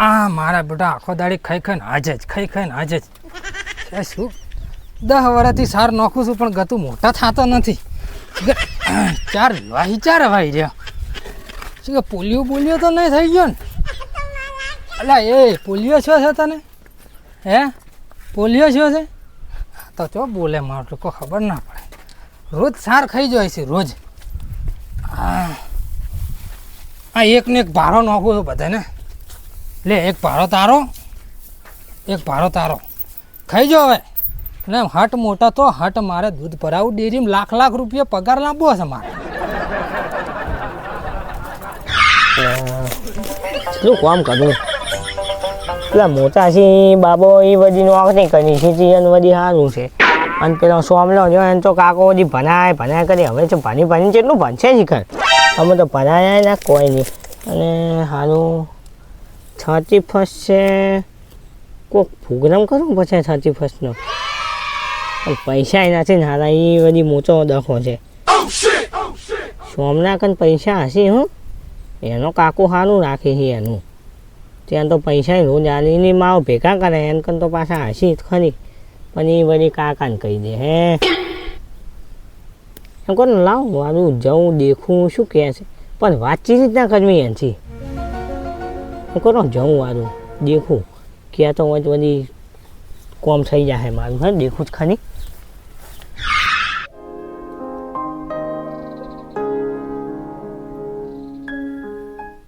આ મારા બેટા આખો દાડી ખાઈ ખાઈને આજે જ શું 10 વર્ષથી સાર નાખું છું પણ ગતું મોટા થતા નથી. ચાર હવાઈ રહ્યા શું કે પોલિયો તો નહીં થઈ ગયો ને? અલા એ પોલિયો શું છે તને? હે પોલિયો શું છે? તો ચો બોલે મારું તો કોઈ ખબર ના પડે. રોજ સાર ખાઈ જાય છે રોજ. આ એકને એક ભારો નાખું છું બધાને. લે એક ભારો તારો ખાઈ જાઓ હવે. ને હટ મોટા તો હટ મારે દૂધ ભરાવું ડેરીમાં લાખ રૂપિયા પગાર લાવવો છે મારે. શું કામ કરું પેલા મોટા છે બાબો એ બધી નોક નહીં કરી છે એને બધી સારું છે. અને પેલો સોમલો જો એને તો કાકો બધી ભણાય કરી હવે તો ભણી કેટલું ભણશે શીખર. અમે તો ભણાયા ના કોઈ નહીં. અને સારું 31 છે કોઈક પ્રોગ્રામ કરું પછી 31નો પૈસા નથી ને હારા એ બધી મોટો દખો છે. સોમના કન પૈસા હશે હું એનો કાકો સારું રાખે છે એનું ત્યાં તો પૈસા રોજ આલીની માવ ભેગા કરે એને કન તો પાછા હસી ખરી પણ એ બધી કાકાને કહી દે હે એમ કોને લાવ મારું જવું દેખું શું કહે છે પણ વાતચીત ના કરવી એનથી કરો જવું મારું દેખું ક્યાં તો બધી કોમ થઈ જાય મારું હે દેખું જ ખરી.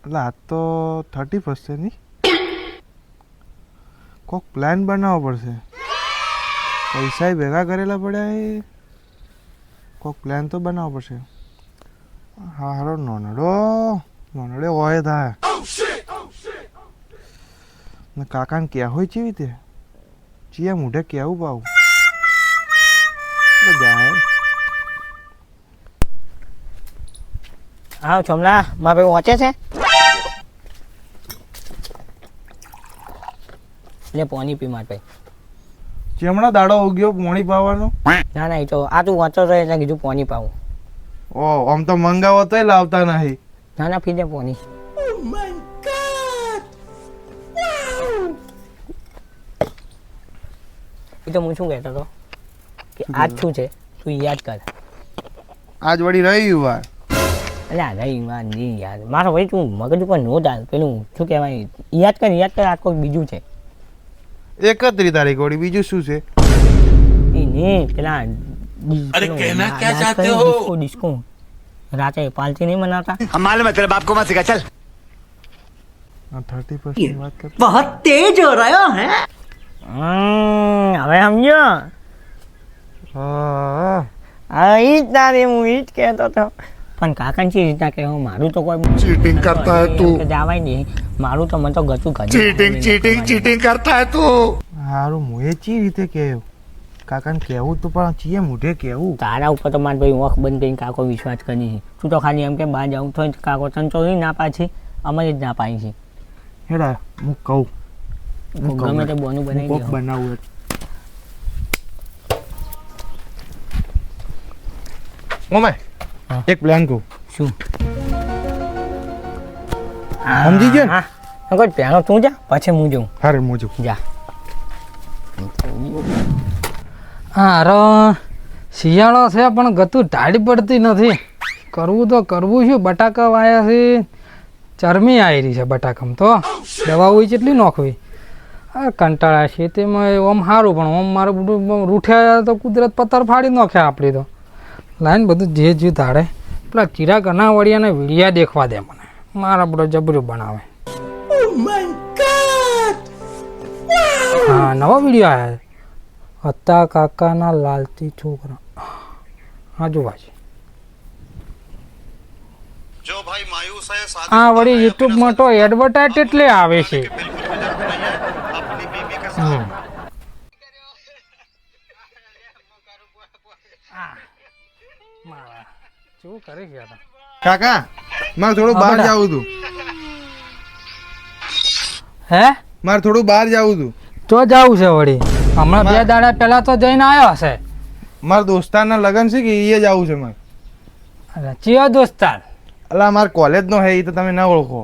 એટલે આ તો 31 છે નહીં કોઈક પ્લાન બનાવવો પડશે. પૈસા ભેગા કરેલા પડ્યા કોઈક પ્લાન તો બનાવવો પડશે. હારો નોનડે હોય થાય ને કાકાને ક્યાં હોય ચેવી રીતે ચિયા મોઢે કેવું પાવું જાય. હા છોમલા મારે વાંચે છે લે પાણી પી માર ભાઈ. ચેમણા દાડો ઉગ્યો પાણી પાવાનો? ના એ તો આ તું વાંચો તો એટલે કીધું પાણી પાવું. ઓ આમ તો મંગાવો તોય લાવતા નહીં. ના પી દે પાણી. એ તો હું શું કહેતો હતો કે આજ શું છે તું યાદ કર. આજ વળી રવિવાર. એટલે આ રવિવાર નહીં યાર મારો ભાઈ તું મગજ ઉપર નો ડાલ પેલું શું કહેવાય યાદ કર આ કોઈ બીજું છે. 31 તારીખ વળી બીજું શું છે? એ નહીં પેલા अरे कहना क्या चाहते हो? डिस्को रात पालती नहीं मनाता. हम मालूम है तेरे बाप को मत सिखा चल. 31 ની વાત કર. बहुत तेज हो रहा है. હવે સમજો. હા ઈ જ તારે હું ઈ જ કહેતો હતો પણ કાકાને ચી રીતના કહેવું મારું તો કોઈ चीटिंग करता है तू. જવાય નહીં મારું તો મને તો ગતું ઘર चीटिंग करता है तू. હારું મોએ ચી રીતે કહ્યું કાકાને કહેવું તો પણ ચીએ મોઢે કહેવું. તારા ઉપર તો મારે ભાઈ આંખ બંધ કરીને કાકો વિશ્વાસ કરી છે. તું તો ખાલી એમ કે બહાર જાઉં તો કાકો ચંચોરી ના પાછી અમારી જ ના પાડી છે. હેડા હું કહું ગમે તે બોનું બનાવી કોક દે. બનાવું ઓમે હા. એક પ્લાન કહું. શું સમજી ગયો ને? હા કોઈ પહેલો તું જા પછી હું જાઉં. હારે મોજો જા હારો શિયાળો છે પણ ગતું ઢાળી પડતી નથી. કરવું તો કરવું શું? બટાકા વાયા છે ચરમી આવી રહી છે બટાકામાં તો દવા હોય કેટલી નોખવી. આ કંટાળા છે તેમાં ઓમ સારું પણ ઓમ મારું બધું રૂઠ્યા તો કુદરત પથ્થર ફાડી નાખ્યા આપણી તો લાઈન બધું જે ધાડે. પેલા ચીરા કના વળિયાને વીડિયા દેખવા દે મને મારા બધો જબરું બનાવે. હા નવા વિડીયો આવ્યા હતા કાકાના લાલતી છોકરા. હા જોવા છે આ વળી યુટ્યુબમાં તો એડવર્ટાઇઝ એટલે આવે છે. શું કરે છે કાકા મારે થોડું બહાર જવું હતું. હે મારે થોડું બહાર જવું હતું. તો જવું છે વળી હમણાં 2 દાડા પહેલા તો જઈને આવ્યો હશે. મારા દોસ્તારના લગ્ન છે કે એ જવું છે મારે. અરે ચિયો દોસ્તાર? અલા મારા કોલેજનો હે એ તો તમે ના ઓળખો.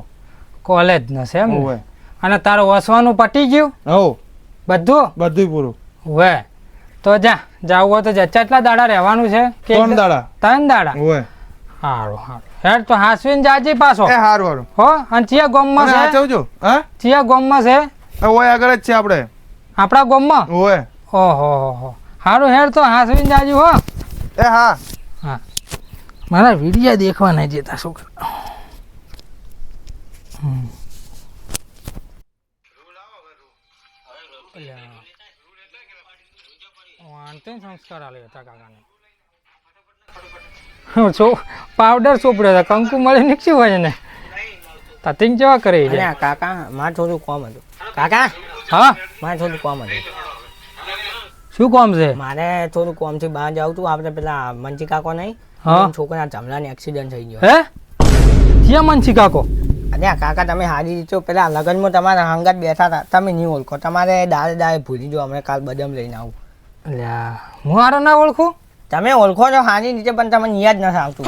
કોલેજનો છે એમ ને? ઓવે અને તારું વસવાનું પટી ગયું હો બધું બધું પૂરું. વે તો જાવું હોય તો કેટલા દાડા રહેવાનું છે કે 3 દાડા. 3 દાડા ઓય સારું સારું હેડ તો હાસવીને જાજે પાછો એ હારું હારું. હો અને ચિયા ગોમમાં અને છે સાચવજો. હા ચિયા ગોમમાં છે ઓય આગળ જ છે આપણે. આપણા ગોમમાં ઓય ઓહો હો સારું હેડ તો હાસવીને જાજુ હો એ હા હા મારા વિડીયા દેખવા નહીં જતા છોકરા સંસ્કાર આલે હતા કાકાને પાવડર સોપડ્યો હતા કંકુ મળે નીકળ્યું હોય ને તતિંગ જેવા કરે છે. અને કાકા મારે થોડું કોમ હતું. કાકા હા મારે થોડું કોમ હતું. શું કામ છે? મારે થોડું કોમથી બહાર જાવું હતું. આપણે પેલા મંચી કાકો નહીં હા. એના છોકરા જમલાને એક્સિડન્ટ થઈ ગયો. હે ક્યાં મનસી કાકો? અને આ કાકા તમે હારી દીધો પેલા લગ્નમાં તમારા હંગાત બેઠા હતા તમે નહીં ઓળખો. તમારે દાડે ભૂલી જો અમે કાલ બદામ લઈને આવું. અલ્યા હું હારો ના ઓળખું? તમે ઓળખો છો હારી રીતે પણ તમને યાદ નથી આવતું.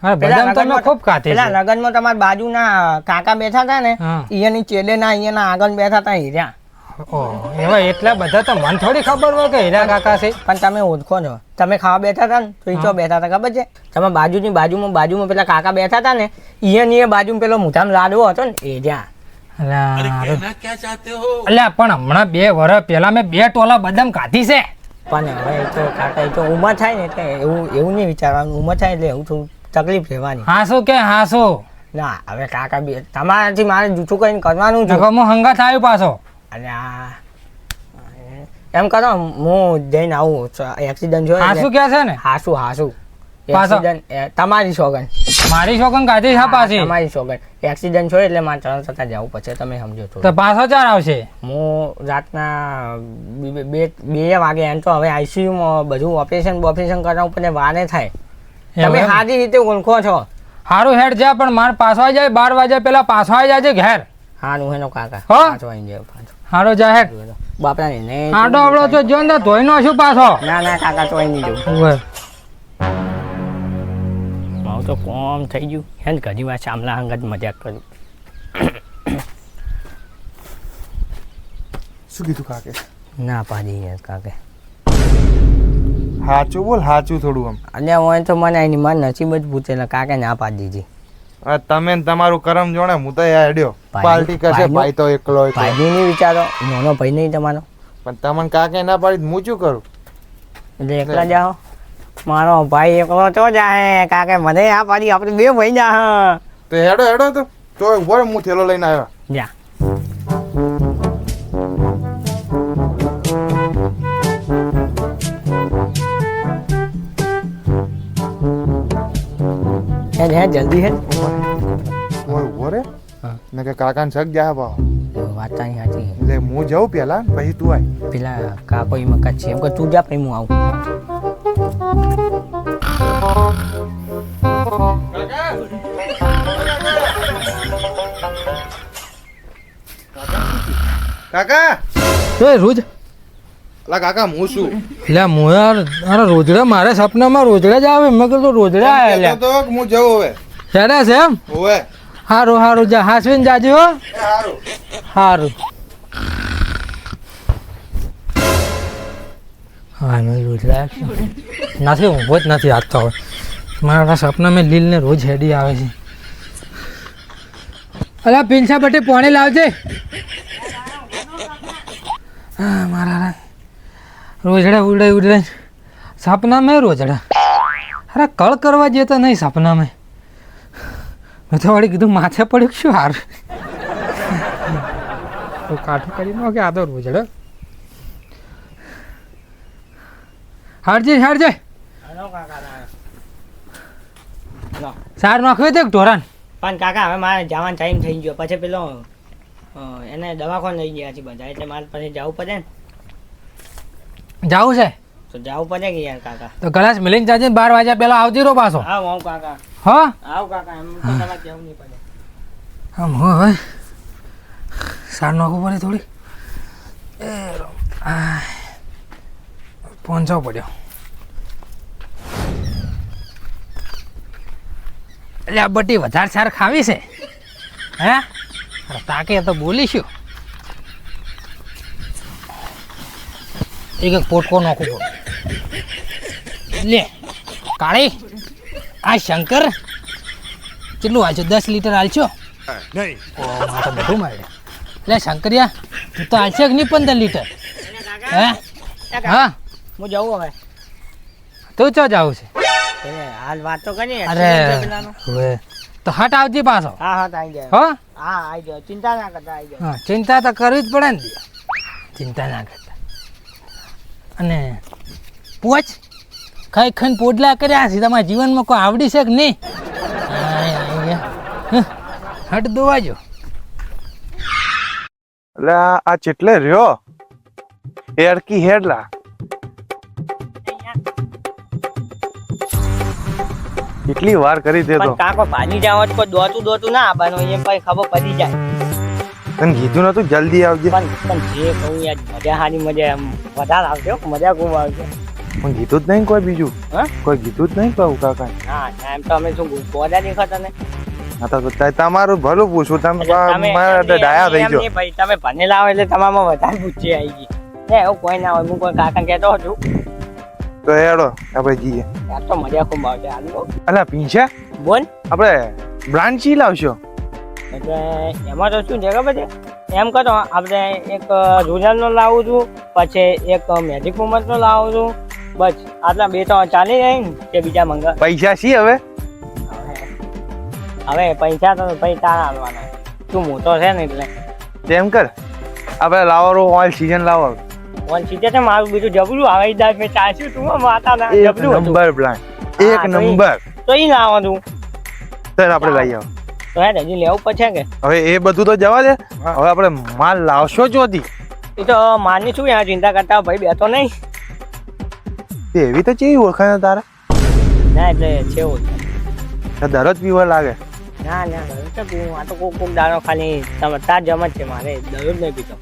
હા બદામ તો મેં ખૂબ ખાધી પેલા છે. લગ્નમાં તમારા બાજુના કાકા બેઠા હતા ને હા. અહીંયાની ચેલેના અહીંયાના આગળ બેઠા હતા હીર્યા. ઓહ, એવા એટલા બધા તો મને થોડી ખબર હોય કે હીરા કાકા છે. પણ તમે ઓળખો છો. તમે ખાવા બેઠા હતા ને તો ઈ ચો બેઠા હતા ખબર છે? તમે બાજુમાં પેલા કાકા બેઠા હતા ને અહીંયાની એ બાજુમાં પેલો મોઢામાં લાડવો હતો ને એ જ્યાં. અલ્યા પણ હમણાં 2 વર્ષ પહેલા મેં 2 ટોલા બદામ ખાધી છે. પણ હવે એ તો કાકા એ તો ઉંમર થાય ને એટલે એવું નહીં વિચારવાનું. ઉંમર થાય એટલે એવું થોડું તકલીફ રહેવાની. હાસુ કે હાસુ ના હવે કાકા બી તમારાથી મારે જૂઠું કરીને કરવાનું છે. હું હંગાથ આવ્યો પાછો. અને આ એમ કરો હું જઈને આવું. એક્સિડન્ટ જોયો હાસુ કે છે ને હાસુ પાછો? એક્સિડન્ટ તમારી સોગન મારી શોકન કાઢી છે પાછી. તમારી સોગન એક્સિડન્ટ જોયો એટલે મારે તરત થતા જવું પછી તમે સમજો તો થોડું. પાછો ચાર આવશે. હું રાતના 2 વાગે એમ તો હવે આઈસીયુમાં બધું ઓપરેશન કરાવવું પડે વારે થાય. તમે એમ? સારી રીતે ઓળખો છો. હારું હેડ જા પણ માર પાછો આવી જાય 12 વાગ્યા પેલા પાછો આવી જાજે ઘેર. હા હું એનો કાકા હો? પાછો આવીને જાવ પાછો. હારો જા હેડ. બાપરાને ને આડો આવડો તો જો ને ધોઈ નો શું પાછો. ના કાકા તો અહીં જવું. ઉવે. મારું તો કોમ થઈ ગયું હે ને ઘણી વાર સામલા અંગત મજાક કરું. શું કીધું કાકે? ના પાડી યાર કાકે. સાચું બોલ, સાચું થોડું આમ. અને હું તો મને એની માર નસીબ જ પૂછેલા કાકે ના પાડી દીધી. આ તમે ને તમારું કરમ જોણે હું તો હેડ્યો. પાર્ટી કરશે ભાઈ તો એકલો એકલો. ભાઈનું નહીં વિચારો નાનો ભાઈ નહીં તમારો પણ તમને કાકે ના પાડી હું શું કરું? એટલે એકલા જાઓ. મારો ભાઈ એકલો તો જાય કાકે મને આ પાડી આપણે 2 ભાઈ જા. તો હેડો તો ઉભો રહો, હું થેલો લઈને આવ્યો. જા હે જલ્દી હે. ઓય ઉભો રે. હા. ને કે કાકાને શક જાય ભાવ. વાત તારી સાચી. એટલે હું જાઉં પેલા પછી તું આય. પેલા કાકો એમાં કાચ છે એમ કે તું જા પછી હું આવું. કાકા એ રોજ અલા કાકા હું શું એટલે હું યાર અરે રોજડા મારે સપનામાં રોજડા જ આવે. મેં કીધું રોજડા આવ્યા. તો હું જાઉં હવે. હેડે છે એમ? ઓવે હારું જા હાસવીને જાજે હો. સારું. હારું. હા મેં રોજડા નથી ઊભો જ નથી આપતો હવે. મારા સપના મેં લીલને રોજ હેડી આવે છે. અલા પિંછા બટે પોણે લાવજે. હા મારા રોજડા ઉડાય સપના મેં રોજડા. અરે કળ કરવા જઈએ તો નહીં સપના મેં તો વળી કીધું માથે પડ્યું શું હાર તો કાઠું કરી નાખે આ તો રોજડા. હારજે સાર નાખ્યો તો ઢોરાન. પણ કાકા હવે મારે જવાનો ટાઈમ થઈ ગયો. પછી પેલો એને દવાખાને લઈ ગયા છે બધા એટલે મારે પછી જવું પડે ને. જાવું છે તો જવું પડે કે યાર કાકા. તો ગલાસ મિલિંગ ચાર્જે 12 વાગ્યા પહેલા આવતી રહો પાછો. આવ કાકા હા આવ કાકા એમ તો તમારે કેવું નહીં પડે. આમ હો હવે સાર નાખવું પડે થોડી. એ પહોંચવો પડ્યો. એટલે આ બટી વધારે સાર ખાવી છે હે? તાકે તો બોલીશું એક પોટકો નાખું લે કાળી આ શંકર કેટલું હાલશો 10 લીટર હાલશો नहीं તો બધું મારે લે શંકરિયા તું તો હાલશે કે નહીં 15 લીટર હે હા હું જવું હવે તું ચો જાવ છે હાલ વાત તો કરી અરે હવે તો હટ આવજે પાછો હા હા આવી જાય હો હા આવી જાય ચિંતા ના કરતા આવી જાય હા ચિંતા તો કરવી જ પડે ને ચિંતા ના કરતા અને પોચ ખાઈ ખાઈને પોડલા કર્યા છે તમારા જીવનમાં કોઈ આવડી છે કે નહીં હટ દોવાજો એટલે આ ચેટલે રહ્યો એડકી હેડલા કેટલી વાર કરી દે તો પણ કાકો ભાજી જાવ તો કોઈ દોતું ના આવવાનું એમ પછી ખબર પડી જાય તને કીધું નતું જલ્દી આવજે પણ જે કહું યાર મજા હારી મજા એમ વધારે આવશે હો, મજા ખૂબ આવશે પણ કીધું જ નહીં કોઈ બીજું હા કોઈ કીધું જ નહીં કહું કાકા હા એમ તો અમે શું પોદા દેખાતા ને હા તો તમારું ભલું પૂછું તમે તમે મારા ડાયા થઈ એમ ગયો નહીં ભાઈ તમે ભણેલા હોય એટલે તમારામાં વધારે પૂછે આવી ગઈ ને એવું કોઈ ના હોય હું કોઈ કાકા કહેતો હતું તો હેડો આપણે જઈએ યાર તો મજા ખૂબ આવશે હાલ અલા પીંછા બોલ આપણે બ્રાન્ડ ચી લાવશો એટલે એમાં તો શું છે ખબર છે એમ કરો આપણે એક રૂરલનો લાવું છું પછી એક મેજિક મોમેન્ટનો લાવું છું બસ આટલા બે ત્રણ ચાલી જાય ને કે બીજા મંગા પૈસા સી હવે હવે પૈસા તો ભાઈ તારા હાલવાના તું મોટો છે ને એટલે તેમ કર આપણે લાવવાનું ઓઇલ સીઝન લાવવાનું વન સીધે છે મારું બીજું જબરું આવે દાદ મેં ચાલશું તું માતા ના એક જબરું હતું નંબર પ્લાન એક હા, તો ઈ- નંબર તો ઈ લાવવાનું સર આપણે લઈ આવો તો હે હજી લેવું પછી કે હવે એ બધું તો જવા દે હવે આપણે માલ લાવશો ચોથી એ તો માની શું યાર ચિંતા કરતા ભાઈ બેઠો નહીં તે એવી તો ચેવી ઓળખાણ તારે ના એટલે છે એવું તો દરરોજ પીવા લાગે ના ના દરરોજ તો પીવું આ તો કોક દાડો ખાલી તાર જમ જ છે મારે દરરોજ નહીં પીતો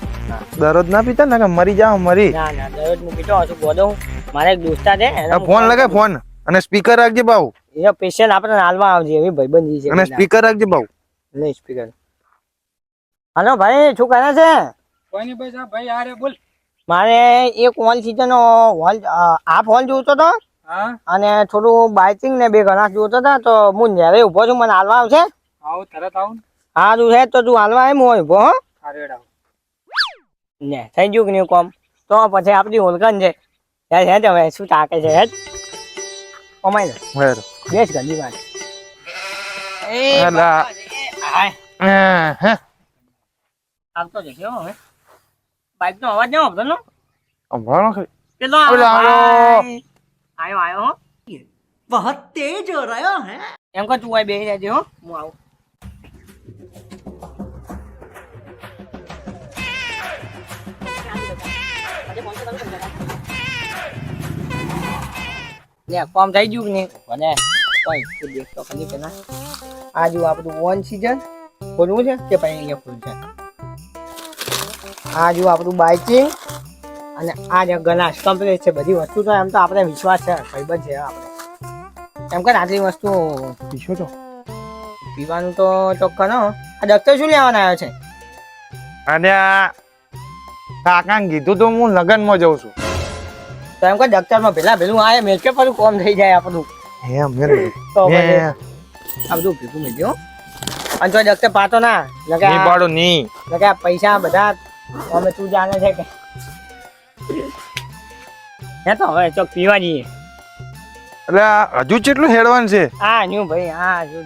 દરરોજ ના પીતા ને કે મરી જાવ મરી ના ના દરરોજ હું પીતો હશું બોલો મારે એક દોસ્તાર છે એને હું ફોન લગાય ફોન અને સ્પીકર રાખજે બાઉ એ સ્પેશિયલ આપણે હાલવા આવજે એવી ભાઈબંધી છે અને સ્પીકર રાખજે બાઉ નહીં સ્પીકર હાલો ભાઈ શું કરે છે કોઈ નહીં ભાઈ ભાઈ આરે બોલ મારે એક વોલ સીઝનનો વોલ હાફ વોલ જોતો હતો હા અને થોડું બાઇકિંગ ને બે ઘણા જોતો હતા તો હું નેરે ઉભો છું મને હાલવા આવશે આવો તરત આવું હા તું છે તો તું હાલવા એમ હોય ઉભો હો આરે આવો ને થઈ ગયું કે નહીં કોમ તો પછી આપણી ઓળખાણ છે યાર હેડ હવે શું તાકે છે હેડ કમાઈ લે હેર બેસ ગંદી વાત અલા. હે આવતો જશે હો હવે બાઇક નો અવાજ ન આવતો નો ભણો કે કેટલો ઓલો આવ્યો. આવ્યો આવ્યો હો बहुत तेज हो रहा है એમ કે તું અહીં બેસી જાય હો હું આવું લે કોમ થઈ ગયું કે નહીં મને કોઈ તું દેખતો ખાલી કે ના આ જો આપણું વન સીઝન ખોલવું છે કે પછી અહીંયા ખોલ છે આ જો આપણું બાઇકિંગ અને આ જે ગલાસ કમ્પ્લીટ છે બધી વસ્તુ તો એમ તો આપણે વિશ્વાસ છે ભાઈબંધ છે આપણે એમ કે આટલી વસ્તુ પીશો તો પીવાનું તો ચોખ્ખા નો આ ડોક્ટર શું લેવાના આવ્યો છે અને આ કાકાને કીધું તો હું લગનમાં જઉં છું તો એમ કે ડોક્ટરમાં પેલા પેલું આ મેલ કે બધું કોમ થઈ જાય આપણું હે મેં તો પછી આ બધું ભેગું મેળ્યો અને તો ડોક્ટર પાતો ના નકે ની પાડો ની નકે આ પૈસા બધા અમે તું જાણે છે કે હે તો હવે ચોક પીવા જઈએ એટલે આ હજુ કેટલું હેડવાનું છે હા ન્યુ ભાઈ હા જો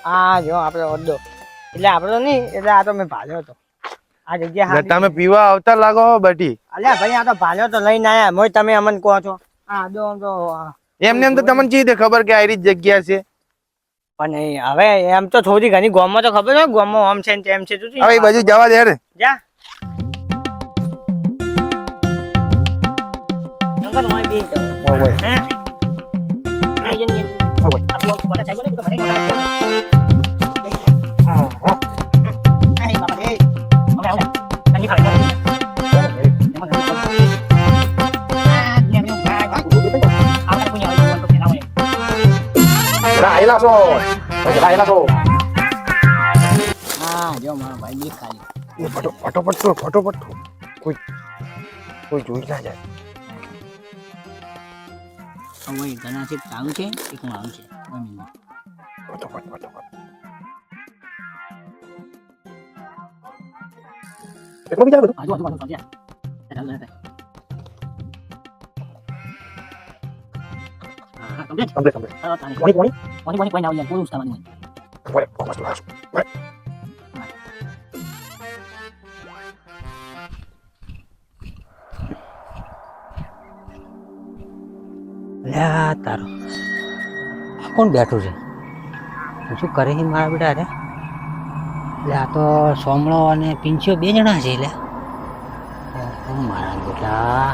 હા જો આપણે ઓડો એટલે આપણે તો નહીં એટલે આ તો મેં ભાલ્યો હતો આ જગ્યા એટલે હા તમે પીવા આવતા લાગો હો બટી અલ્યા ભાઈ આ તો ભાલ્યો તો લઈને આયા મોય તમે અમને કહો છો હા દો તો એમને એમ તો તમને ચી ખબર કે આરી જ જગ્યા છે પણ હવે એમ તો થોડી ઘણી ગોમમાં તો ખબર હોય ગોમમાં આમ છે ને તેમ છે તું હવે એ બાજુ જવા દે રે જા નંબર મોય બી તો ઓય હે આઈ જન ઓય આપણો મોટા ચાઈ બોલે તો ભરે આઈ બાબા એ હવે આવ કની ખાય હા જો મારો ભાઈ દેખ ખાલી એ ફટોફટ તો ફટોફટ તો. કોઈ જોઈ ના જાય. હવે ઘણા છે ચાલુ છે એક મારું છે ફટોફટ. એટલો બી જાય બધું? આજુ આજુ સમજ્યા ચાલ ચાલ હા કમ્પ્લીટ કમ્પ્લીટ. ચાલો ચાલે કોણી કોઈ ના આવું યાર પૂરું ઉસ્તાવાનું વળે બસ લાસ. વળે. લ્યા તારો આ કોણ બેઠું છે શું કરે છે મારા બેટા અરે એટલે આ તો સોમળો અને પિંચીઓ બે જણા છે એટલે મારા બેટા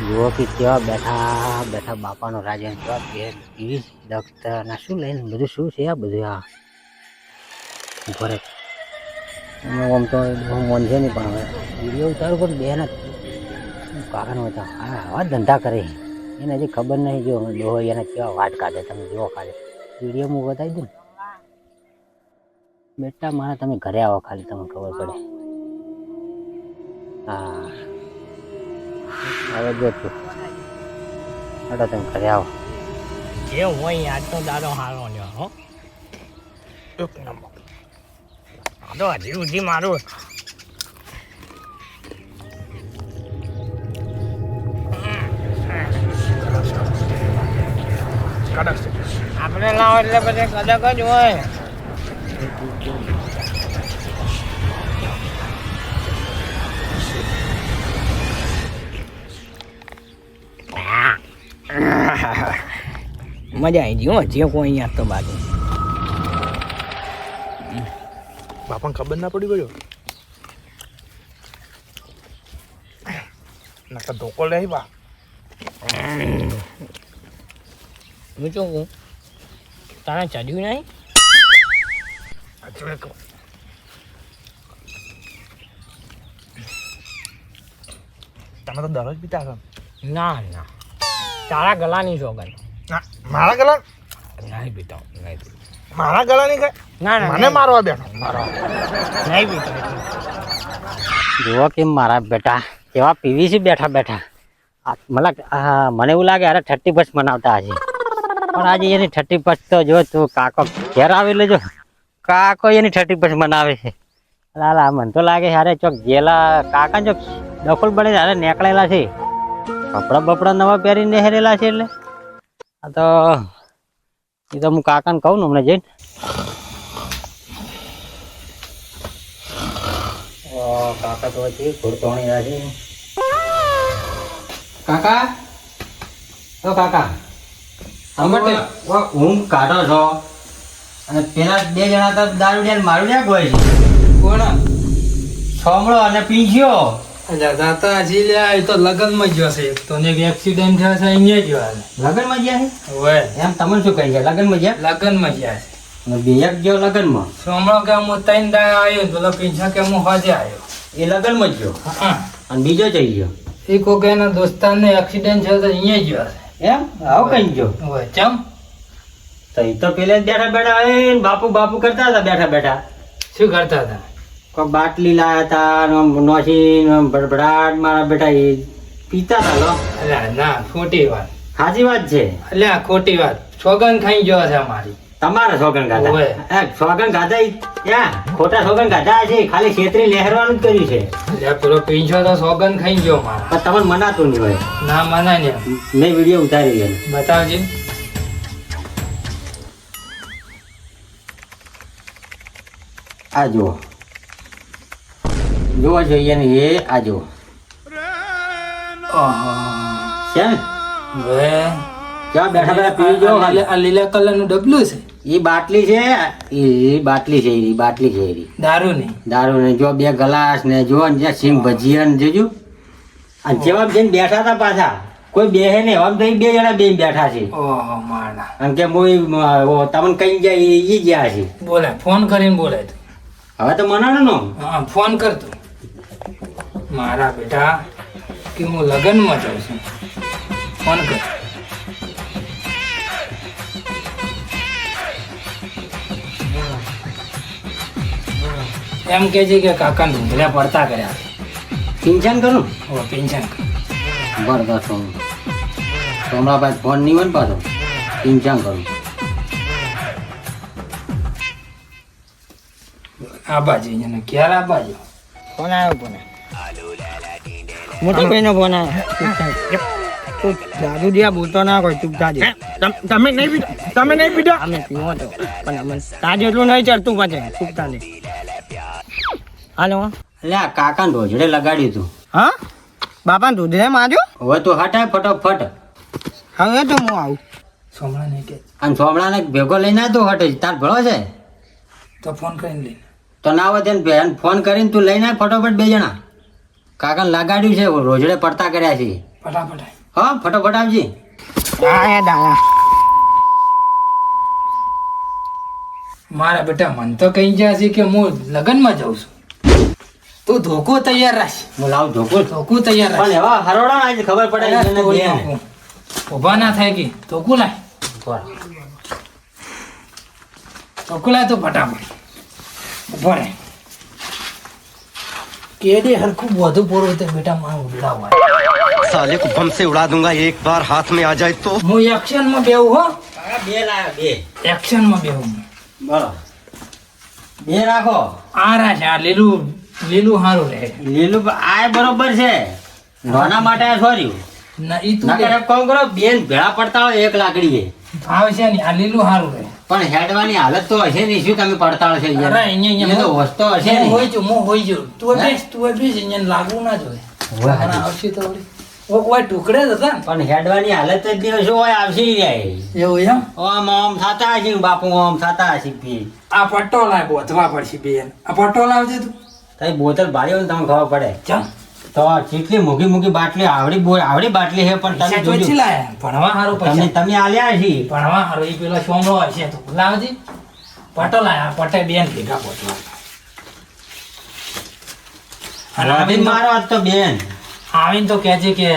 જુઓ કે કેવા બેઠા બેઠા બાપાનો રાજા કેવા કેવી દક્ષના શું લઈને બધું શું છે આ બધું આ ઘરે આમ તો મન છે નહીં પણ હવે વિડીયો ઉતારું પણ બે ના કાકાનો હતા હા આવા ધંધા કરે એને હજી ખબર નહીં જો ડોહો એને કેવા વાટ કાઢે તમે જુઓ ખાલી વિડીયો હું બતાવી દઉં બેટા મારા તમે ઘરે આવો ખાલી તમને ખબર પડે હા હવે જો તું હાલો તમે ઘરે આવો જે હોય આજનો દાડો હારો લ્યો હો એક નંબર. આ તો હજી સુધી મારું આપણે લાવો એટલે પછી કદક જ હોય મજા આવી ગઈ હો જે કોઈ અહીંયા તો બાજુ બાપાને ખબર ના પડી ગયો નકર ધોકો લે બા. હું શું કહું તારા ચડ્યું નહીં તમે તો દરરોજ પીતા છો. ના ના તારા ગલાની સોગન ના મારા ગળા નહીં પીતો નહીં પીતો મારા ગળાની કઈ ના ના મને મારવા બેઠો મારવા. નહીં પીતો જુઓ કે મારા બેટા કેવા પીવી છે બેઠા બેઠા મને એવું લાગે અરે 31 મનાવતા હશે પણ આજે એની 31 તો જો તું કાકો ઘેર આવેલો જો કાકો એની 31 મનાવે છે લાલા મને તો લાગે અરે ચોક ગેલા કાકા ચોક દફલ બને અરે નીકળેલા છે કપડા બપડા નવા પહેરીને હેરેલા છે એટલે આ તો એ તો હું કાકાને કહું ને હમણાં જઈને કાકા તો છે ઘોડતોણી રહ્યા છે કાકા ઓ કાકા તમે ઊંઘ કાઢો છો અને પેલા બે જણા તો દારૂડિયા મારુડિયા ગોય છે કોણ સોમળો અને પીંછ્યો અલ્યા દાતા હજી લ્યા એ તો લગનમાં જ જશે એક તો ને એક એક્સિડન્ટ થયો છે અહીંયા જ હાલ લગનમાં ગયા હવે છે એમ તમને શું કહી છે લગનમાં ગયા લગનમાં ગયા છે અને બે એક ગયો લગનમાં સોમળો કે હું 3 દાડા આવ્યો પેલો પીંછા કે હું હાજે આવ્યો એ લગનમાં જ ગયો હા અને બીજો જઈ ગયો એ કોક એના દોસ્તારને એક્સિડન્ટ થયો તો અહીંયા જ ગયો એમ આવું કઈ ગયો છે હવે ચમ તો એ તો પેલે જ બેઠા બેઠા એ બાપુ બાપુ કરતા હતા બેઠા બેઠા શું કરતા હતા કોઈ બાટલી લાયા હતા નોસી ભડભડાટ મારા બેટા એ પીતા હતા લો અલ્યા ના ખોટી વાત સાચી વાત છે અલ્યા ખોટી વાત સોગન ખાઈ ગયો છે અમારી તમારા સોગન ગાધા ઓવે. સોગન ગાધા ખોટા સોગન ગાધા છે ખાલી છેતરી લહેરવાનું જ કર્યું છે અલ્યા પેલો પીંછો તો સોગન ખાઈ ગયો મારા પણ તમને મનાતું નહીં હોય ના મનાય ને મેં વિડીયો ઉતારી ગયો બતાવજે આ જુઓ જોવો જોઈએ ને એ આ જુઓ છે ને હવે ક્યાં બેઠા બેઠા પી જો આ લીલા કલરનું ડબલું છે એ બાટલી છે એ બાટલી છે એ બાટલી છે એ દારૂ નહીં દારૂ ને જો બે ગ્લાસ ને જો ને જ્યાં સિંગ ભજીયા ને જોજો અને જેવા જઈને બેઠા હતા પાછા કોઈ બેહે નહીં આમ તો બે જણા બે બેઠા છે ઓહો માણા અને કે તમને કઈ જાય એ ગયા છે બોલે ફોન કરીને બોલે તું હવે તો મનાડો નો હા ફોન કરતો મારા બેટા કે હું લગ્નમાં જાઉં છું ફોન કર એમ કે છે કે કાકા ઊંઘલા પડતા કર્યા પિંચન કરું ઓ પેન્શન બરદાસ્ત હું હમણાં ભાઈ ફોન નહીં હોય ને પાછો પિંચન કરું આ બાજુ એને ક્યારે આ બાજુ ફોન આવ્યો કોને મોટી ભાઈનો ફોન આવ્યો તું દાદુ દિયા બોલતો ના કોઈ તું જાજે તમે નહીં પીધો અમે પીવો તો પણ અમે તાજે એટલું નહીં ચાલતું પાછે ચૂકતા નહીં હાલો એટલે આ કાકાને રોજડે લગાડ્યું તું હા બાપાને દૂધને માર્યો હવે તો હટાય ફટોફટ હવે તો હું આવું સોમણા નહીં કે અને સોમણાને ભેગો લઈને આવતો હટે તાર ભળો છે તો ફોન કરીને લઈને તો ના હોય તેને ફોન કરીને તું લઈને આવ ફટોફટ 2 જણા કાકાને લગાડ્યું છે રોજડે પડતા કર્યા છે ફટાફટ હા ફટોફટ આવજે હા દાદા મારા બેટા મન તો કહી ગયા છે કે હું લગ્નમાં જાઉં છું તું ધોકો તૈયાર રાખ હું લાવ ધોકું ધોકું તૈયાર રાખ પણ એવા હરોડા આજે ખબર પડે એને બે ને. ઉભા ના થાય કે ધોકું લાય બરાબર. ધોકું લાય તો ફટાફટ ઉભો રહે કેડે હરખું વધુ પોરો તે બેટા માં ઉડાવવા साले को बम से उड़ा दूंगा एक बार हाथ में आ जाए तो હું એક્શનમાં બેહું હો હા, 2 લાવ્યા 2 એક્શનમાં બેહું બરાબર 2 રાખો આ રાશે આ લીલું લીલું સારું રહે લીલું આ બરોબર છે નાના માટે આ સોરી ના ઈ તું ના કરે કોમ કરો બેન ભેળા પડતા હોય 1 લાકડીએ ભાવ છે ને આ લીલું સારું રહે પણ હેડવાની હાલત તો હશે નહીં શું તમે પડતાળ છે યાર? અરે અહીંયા એ તો વસ્તુ હશે હું નહીં હોય છું હું હોય છું તું બેસ અહીંયા લાગવું ના જોઈએ વાહ. હમણાં આવશે તો વળી. ઓય ટુકડે જ હતા ને પણ હેડવાની હાલત જ દિવસ હોય આવશે ઈ જાય એવું એમ ઓમ ઓમ થતા હશે બાપુ ઓમ થતા હશે પી આ પટ્ટો લાય બોધવા પડશે બેન આ પટ્ટો લાવજે તું તઈ બોતલ ભારી હોય ને તમને ખબર પડે ચાલ તો કેટલી મોઘી બાટલી આવડી બાટલી છે પણ તમે પૈસા જોજો. ચોથી લાયા ભણવા સારું તમે પૈસા તમે આલ્યા છે ભણવા સારું એ પેલો સોમરો હશે તો લાવજે પટ્ટો લાયા પટે બેન ભેગા પોતવા અને આવીને મારો આજ તો બેન આવીને તો કહેજે કે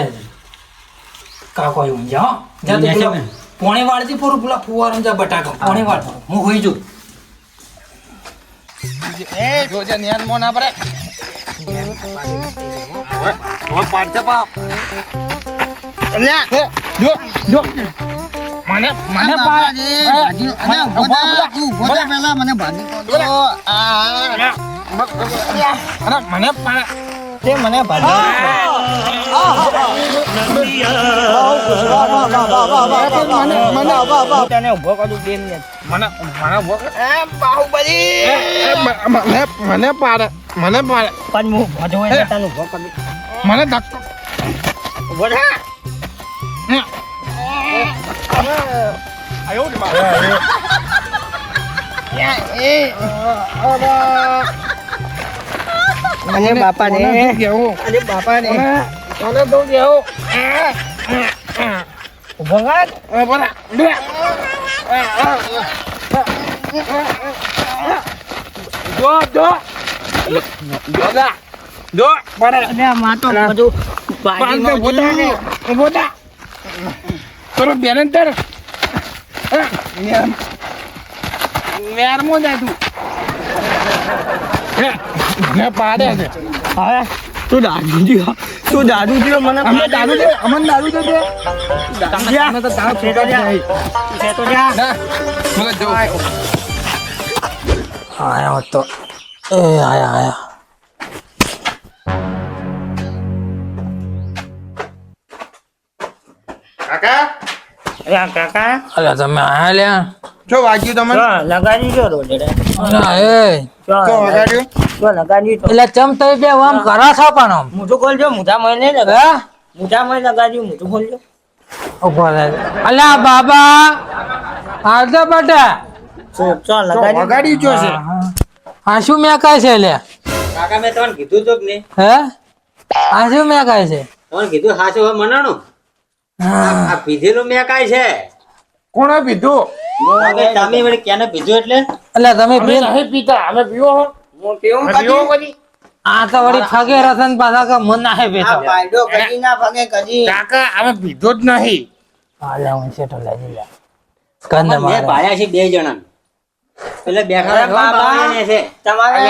કાકો એવું જાઓ જા તું પેલો પોણે વાળજી પૂરું પેલા ફુવારો જા બટાકા પોણે વાળ હું હોઈ જઉં જોજે નિયાન મો ના પડે ઓ પાડતે બાપ અલ્યા જો જો મને પાડે મને બોલા તું બોલા પેલા મને ભાગી તો અરે મને પાડે તે મને ભાજી તને ઉભો કરું બેન ને મને બાહુબલી મને પાડે પણ હું ભજો હોય તને ઉભો કરું મને ધક્કો ઉભો થા મને બાપા ને અરે બાપા ને મને તો કેવું ઉભો કર જો પડે અને આ માટો બધું પાંચે બોતા કરો બેન તર મેર મો જાય તું મને પાડે છે હવે તું દાદુ દિયો મને અમે દારૂ દે અમન દારૂ દે દે અમે તો તારો ફેટો જા ફેટો જા ના મને જો આયા તો એ આયા કાકા અરે કાકા અરે તમે આયા લ્યા જો વાગ્યું તમને લગાડી જો રોજડે અલા એ તો વગાડ્યું જો લગાડી તો એટલે ચમ તઈ બે આમ કરા છો પણ આમ મુઠું ખોલજો મુઠા મય નહીં લગા મુઠા મય લગાડ્યું મુઠું ખોલજો ઉભો રહે અલા બાબા આવજો બેટા ચો લગાડી વગાડ્યું જો છે આ શું મેકાય છે લે કાકા મેં તમને કીધું તો કે નહીં હે આ શું મેકાય છે તમને કીધું હાચું હવે મનાણું આ પીધેલું મેં કાંઈ છે કોણે પીધું હવે તમે વળી ક્યાંને પીધું એટલે એટલે તમે અમે બેન નહીં પીતા અમે પીવો હો હું કેવું પીવો કદી આ તો વળી ફગે રતન પાછા કે મન ના હે આ બેઠો બાયડો કદી ના ભાગે કદી કાકા અમે પીધો જ નહીં હાલે હું સેટો લેજી લે કંદ મેં મારે ભાડ્યા છે 2 જણા એટલે બેઠા અરે બાબા. છે તમારે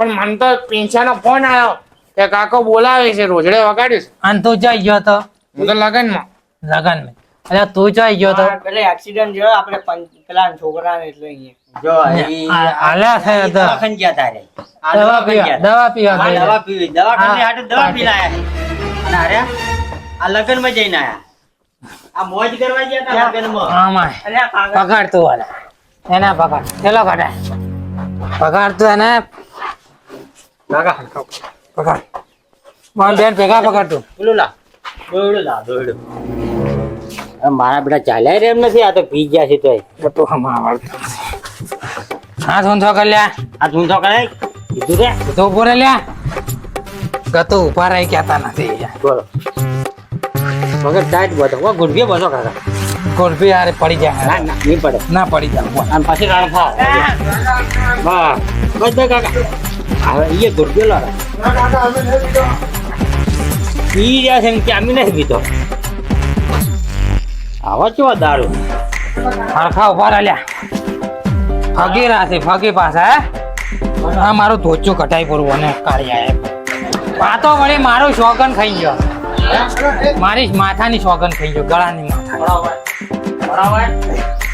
પણ મને તો પિંછાનો ફોન આવ્યો કે કાકો બોલાવે છે રોજડે વગાડ્યું છે. અને તું ચાઈ ગયો તો હું તો લગનમાં લગન માં અરે તું ચાઈ ગયો તો પેલે એક્સિડન્ટ જોયો આપણે પેલા છોકરાને એટલે અહીંયા જો આલ્યા છે તો દવાખાને ગયા તારે આ દવા દવાખાને પીવા ગયા. દવા પીવા આ દવા પીવી દવાખાને હાટુ દવા પીને આયા. અને અરે આ લગ્નમાં જઈને આયા. આ મોજ કરવા ગયા તા લગ્નમાં. આમાં અરે આ કાકા પકડ તું વાલા એને પકડ ચલો કઢાય પકડ તું એને કાકા પકડ મારી બેન ભેગા પકડ તું પેલું લા દોયડું લા દોયડું. હવે મારા બેટા ચાલ્યા રે એમ નથી. આ તો પી ગયા છે તોય. તું હમણાં આવડતું હાથ ઊંધો કર લ્યા આ ધૂંધો કરાય કીધું રે. તો ઉભો રે લ્યા ગતું ઉભા રહી કહેતા નથી બોલો મગર ટાઈટ બધો ઓ ગુડભી બધો કાકા. કોલફી હારે પડી જાય ના ના નહીં પડે. ના પડી જાય અને પછી રાણ ખાઓ. હા બસ બસ કાકા. હવે એ ગુડભી લો પી રહ્યા છે એમ કે અમે નથી પીતો. આવા કેવા દારૂ. હરખા ઉભા રહે લ્યા ફગી રાશે ફગી પાછા હે હા મારું ધોચું કટાઈ પડવું અને કાઢી આ તો વળી મારું શોગન ખાઈ ગયો મારી માથાની શોગન ખાઈ ગયો ગળાની માથા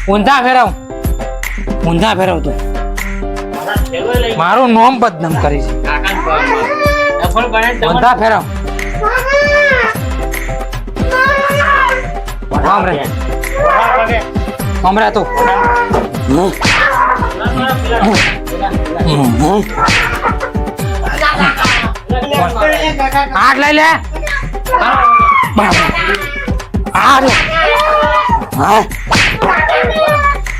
ઊંધા ફેરવ તું મારું નોમ બદનામ કરી છે ઊંધા ફેરવ હમણાં તું હાથ લઈ લે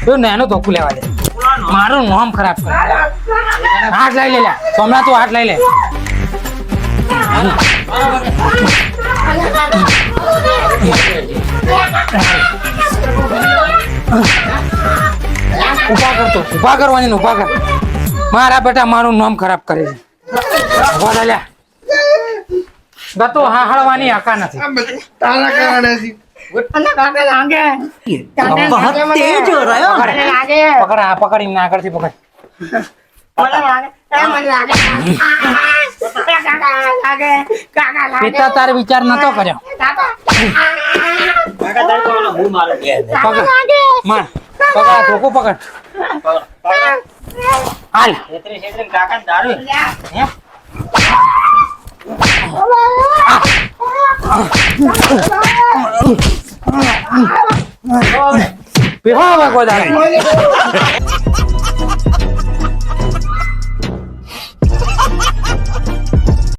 તું નાનું ધોકું લેવા દે મારું નોમ ખરાબ કર હાથ લઈ લે સોમનાથ તું હાથ લઈ લે ઉભા કરવાની ઉભા કર મારા બેટા મારું નામ ખરાબ કરે છે ઉભા થા લ્યા ગતો હાહળવાની હકા નથી તારા કારણેથી बहुत तेज हो रहे हो પકડ આ પકડીને આગળથી પકડ પિતા તારે વિચાર નતો કર્યો કાકા તારે કોનો હું મારું કે પકડ માર પકડ આ ધોકું પકડ હાલ છેતરી કાકા દારૂ હે પીવા કોઈ દાડે